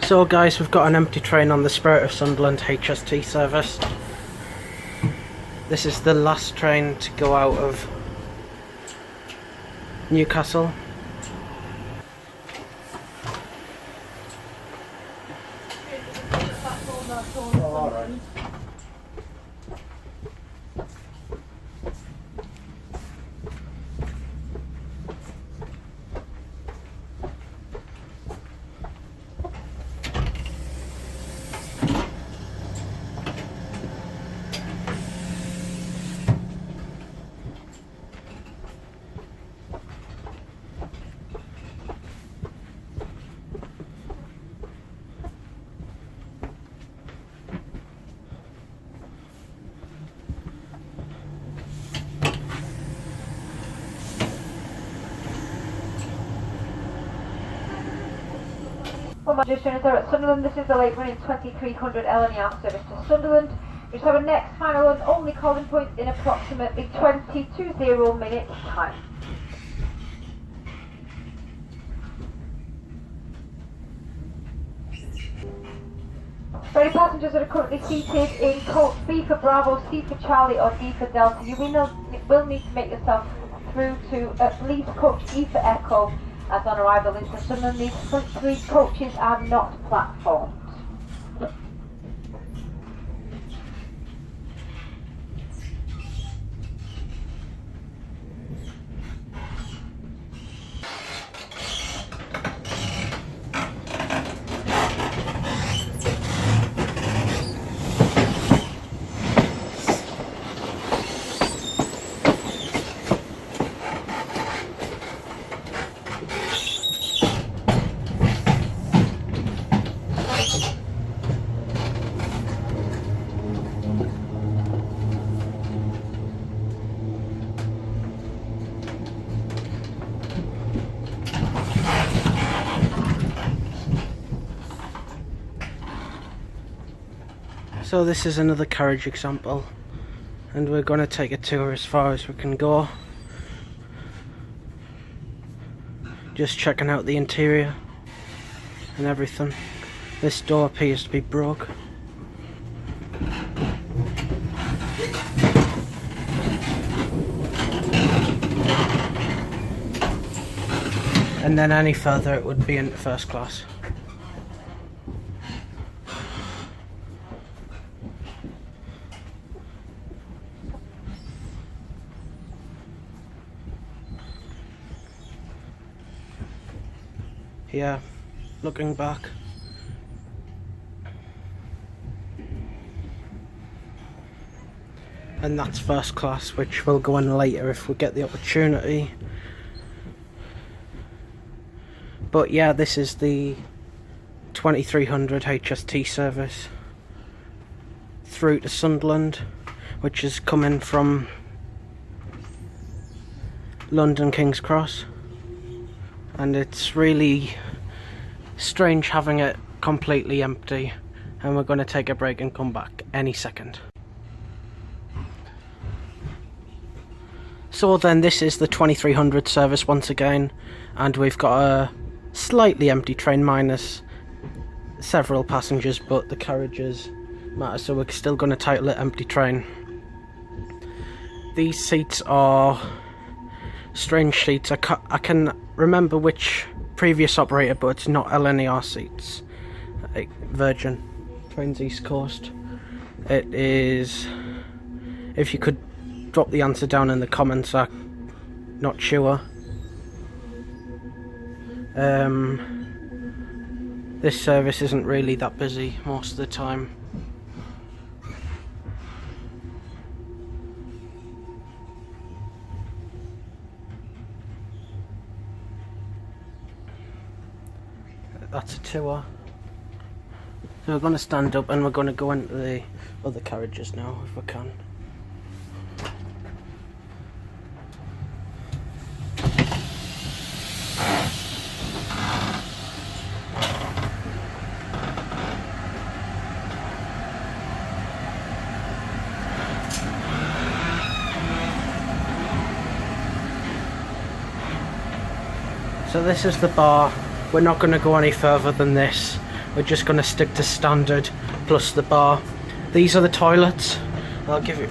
So guys, we've got an empty train on the Spirit of Sunderland HST service. This is the last train to go out of Newcastle. Just units are at Sunderland. This is the late running 2300 LNER service to Sunderland. We have a next final and only calling point in approximately 20 minutes time. For any passengers that are currently seated in coach B for Bravo, C for Charlie or D for Delta, you will need to make yourself through to at least coach E for Echo, as on arrival into Sunderland, these front three coaches are not platformed. So this is another carriage example, and we're going to take a tour as far as we can go. Just checking out the interior and everything. This door appears to be broke. And then any further it would be in first class. Yeah, looking back, and that's first class, which we'll go in later if we get the opportunity. But yeah, this is the 2300 HST service through to Sunderland, which is coming from London King's Cross. And it's really strange having it completely empty, and we're going to take a break and come back any second. So then, this is the 2300 service once again, and we've got a slightly empty train minus several passengers, but the carriages matter, so we're still going to title it empty train. These seats are strange seats. I can remember which previous operator, but it's not LNER seats. Virgin Trains East Coast. It is. If you could drop the answer down in the comments, I'm not sure. This service isn't really that busy most of the time. That's a tour. So we're going to stand up and we're going to go into the other carriages now if we can. So this is the bar. We're not going to go any further than this. we're just going to stick to standard plus the bar. These are the toilets. I'll give you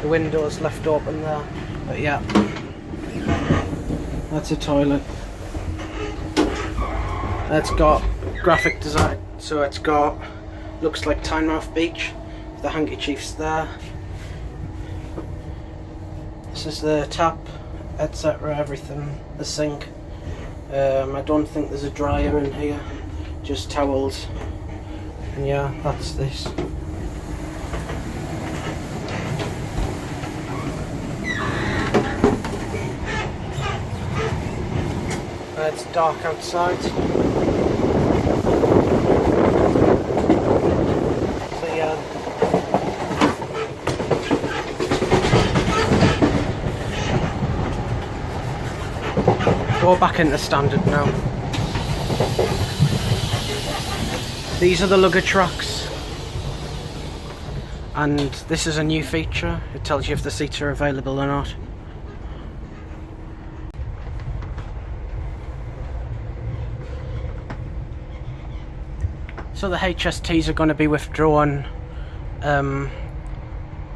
the windows left open there, but yeah, that's a toilet. It's got graphic design, so it's got, looks like Tynemouth Beach, the handkerchiefs there. This is the tap, etc., everything, the sink. I don't think there's a dryer in here, just towels. And yeah, that's this. It's dark outside. So yeah. Go back into standard now. These are the luggage racks, and this is a new feature. It tells you if the seats are available or not. So the HSTs are going to be withdrawn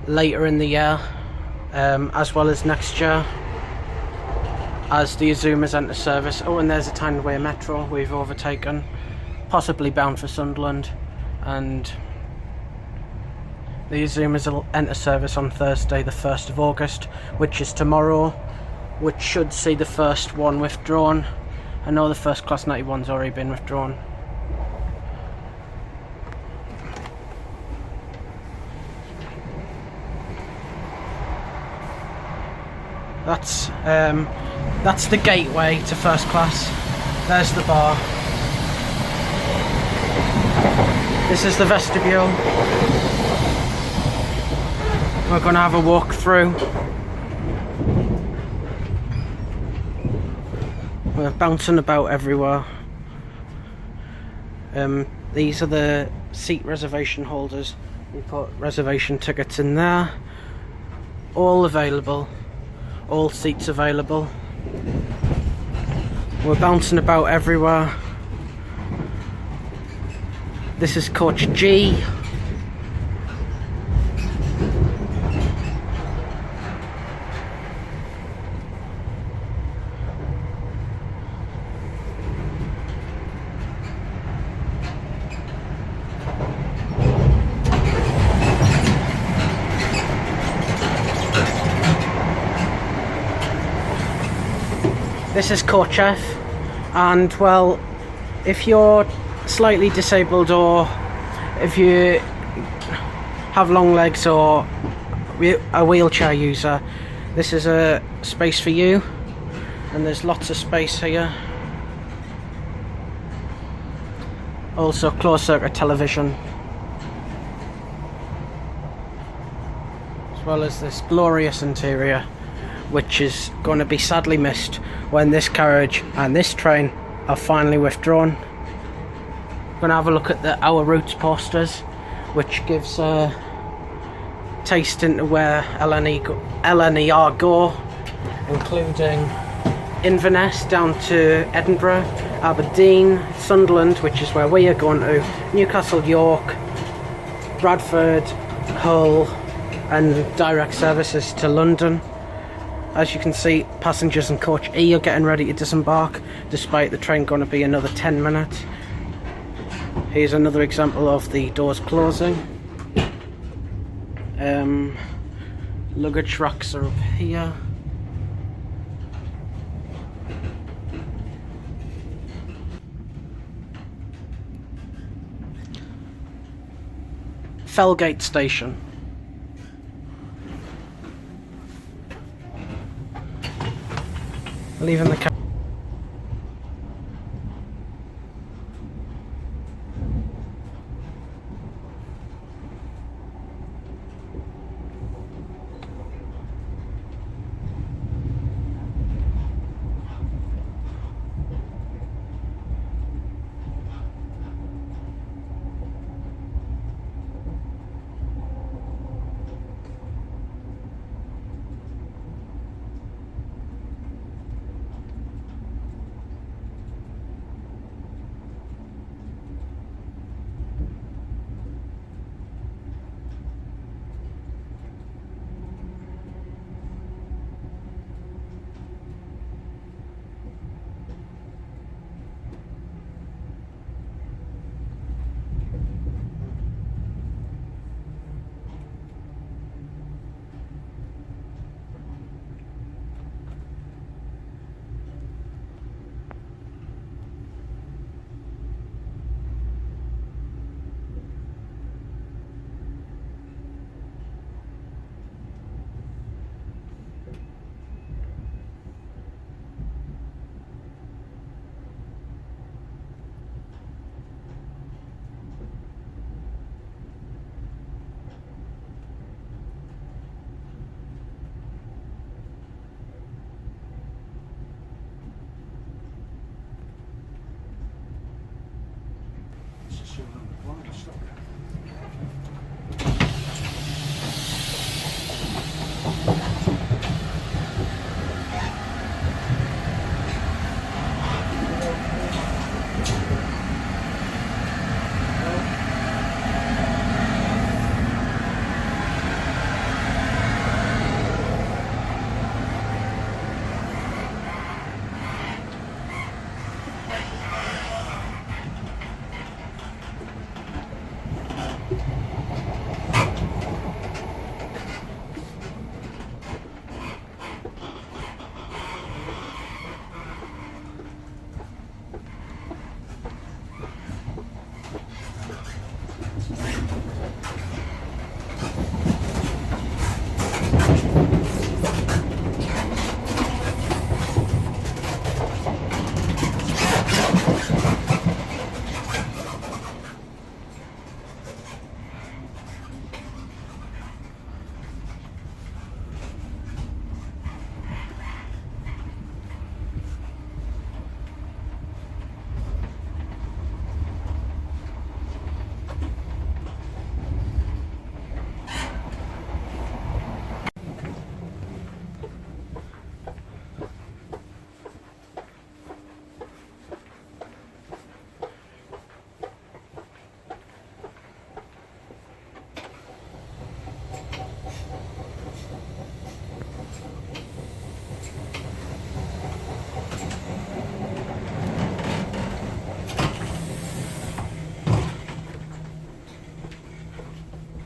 later in the year, as well as next year, as the Azumas enter service. Oh, and there's a Tyne Metro we've overtaken, possibly bound for Sunderland, and the Azumas will enter service on Thursday the 1st of August, which is tomorrow, which should see the first one withdrawn. I know the first class 91's already been withdrawn. That's the gateway to first class. There's the bar. This is the vestibule. We're going to have a walk through. We're bouncing about everywhere. These are the seat reservation holders. We put reservation tickets in there. All available. All seats available. We're bouncing about everywhere. This is coach G. This is coach F, and well, if you're slightly disabled or if you have long legs or a wheelchair user, this is a space for you, and there's lots of space here. Also closed circuit television, as well as this glorious interior, which is going to be sadly missed when this carriage and this train are finally withdrawn. We're going to have a look at the Our Routes posters, which gives a taste into where LNER go, including Inverness down to Edinburgh, Aberdeen, Sunderland, which is where we are going to, Newcastle, York, Bradford, Hull, and direct services to London. As you can see, passengers in coach E are getting ready to disembark, despite the train going to be another 10 minutes. Here's another example of the doors closing. Luggage racks are up here. Felgate Station. Leaving the car.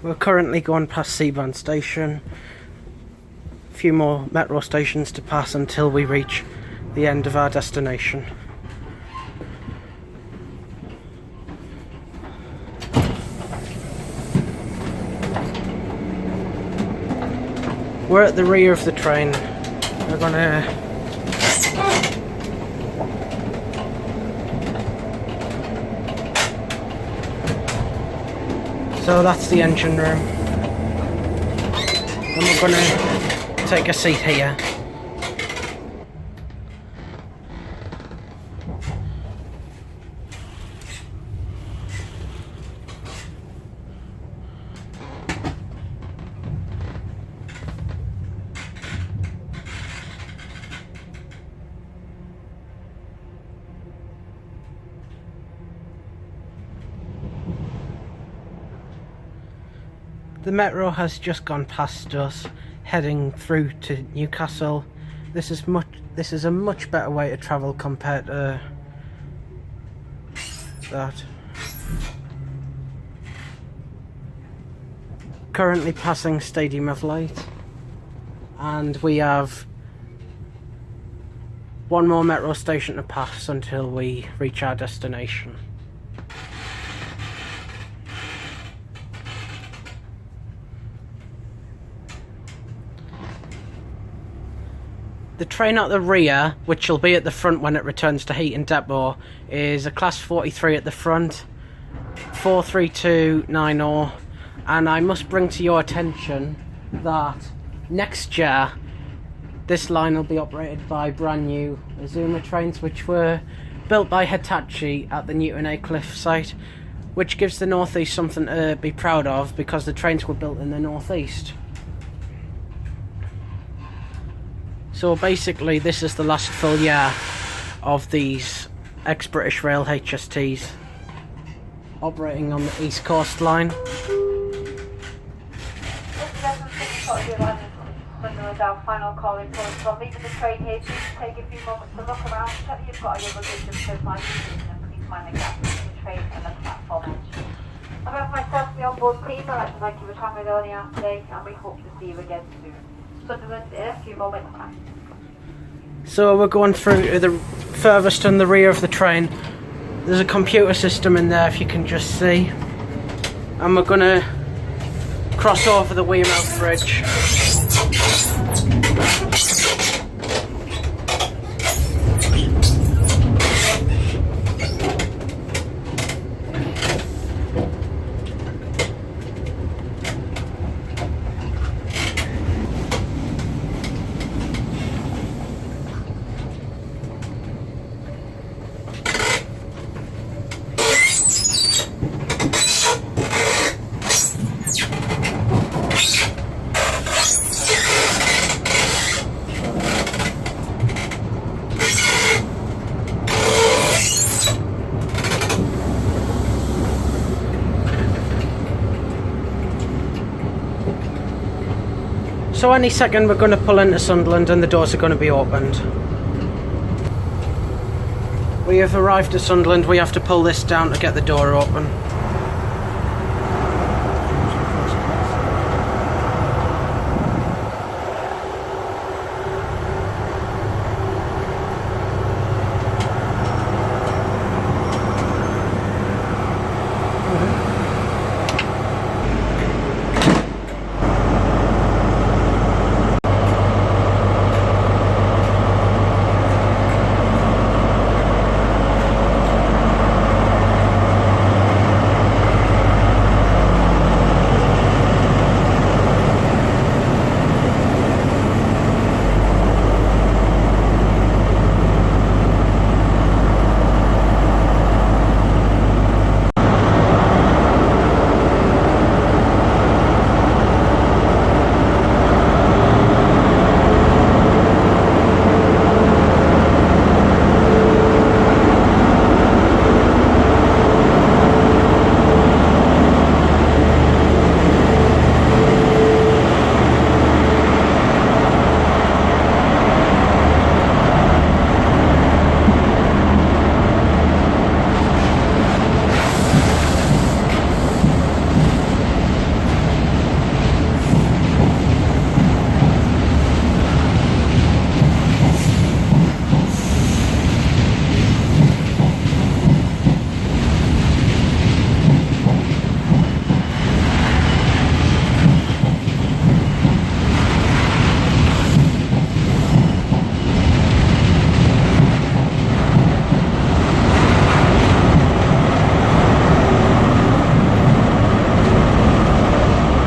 We're currently going past Seabourn Station. A few more metro stations to pass until we reach the end of our destination. We're at the rear of the train. We're gonna so that's the engine room, and we're going to take a seat here. The metro has just gone past us, heading through to Newcastle. This is a much better way to travel compared to that. Currently passing Stadium of Light, and we have one more metro station to pass until we reach our destination. The train at the rear, which will be at the front when it returns to Heaton Depot, is a Class 43 at the front, 43290, and I must bring to your attention that next year this line will be operated by brand new Azuma trains, which were built by Hitachi at the Newton A Cliff site, which gives the North East something to be proud of because the trains were built in the North East. So basically this is the last full year of these ex-British Rail HSTs operating on the East Coast line. Sunderland, our final calling point. So leaving the train here, please take a few moments to look around, check that you've got your luggage and personal items, and please mind the gaps between the train and the platform edge. On behalf of myself and the onboard team, I'd like to thank you for travelling with LNER today, and we hope to see you again soon. Sunderland in a few moments time. So we're going through to the furthest on the rear of the train. There's a computer system in there, if you can just see. And we're gonna cross over the Weymouth Bridge. So any second we're going to pull into Sunderland and the doors are going to be opened. We have arrived at Sunderland, we have to pull this down to get the door open.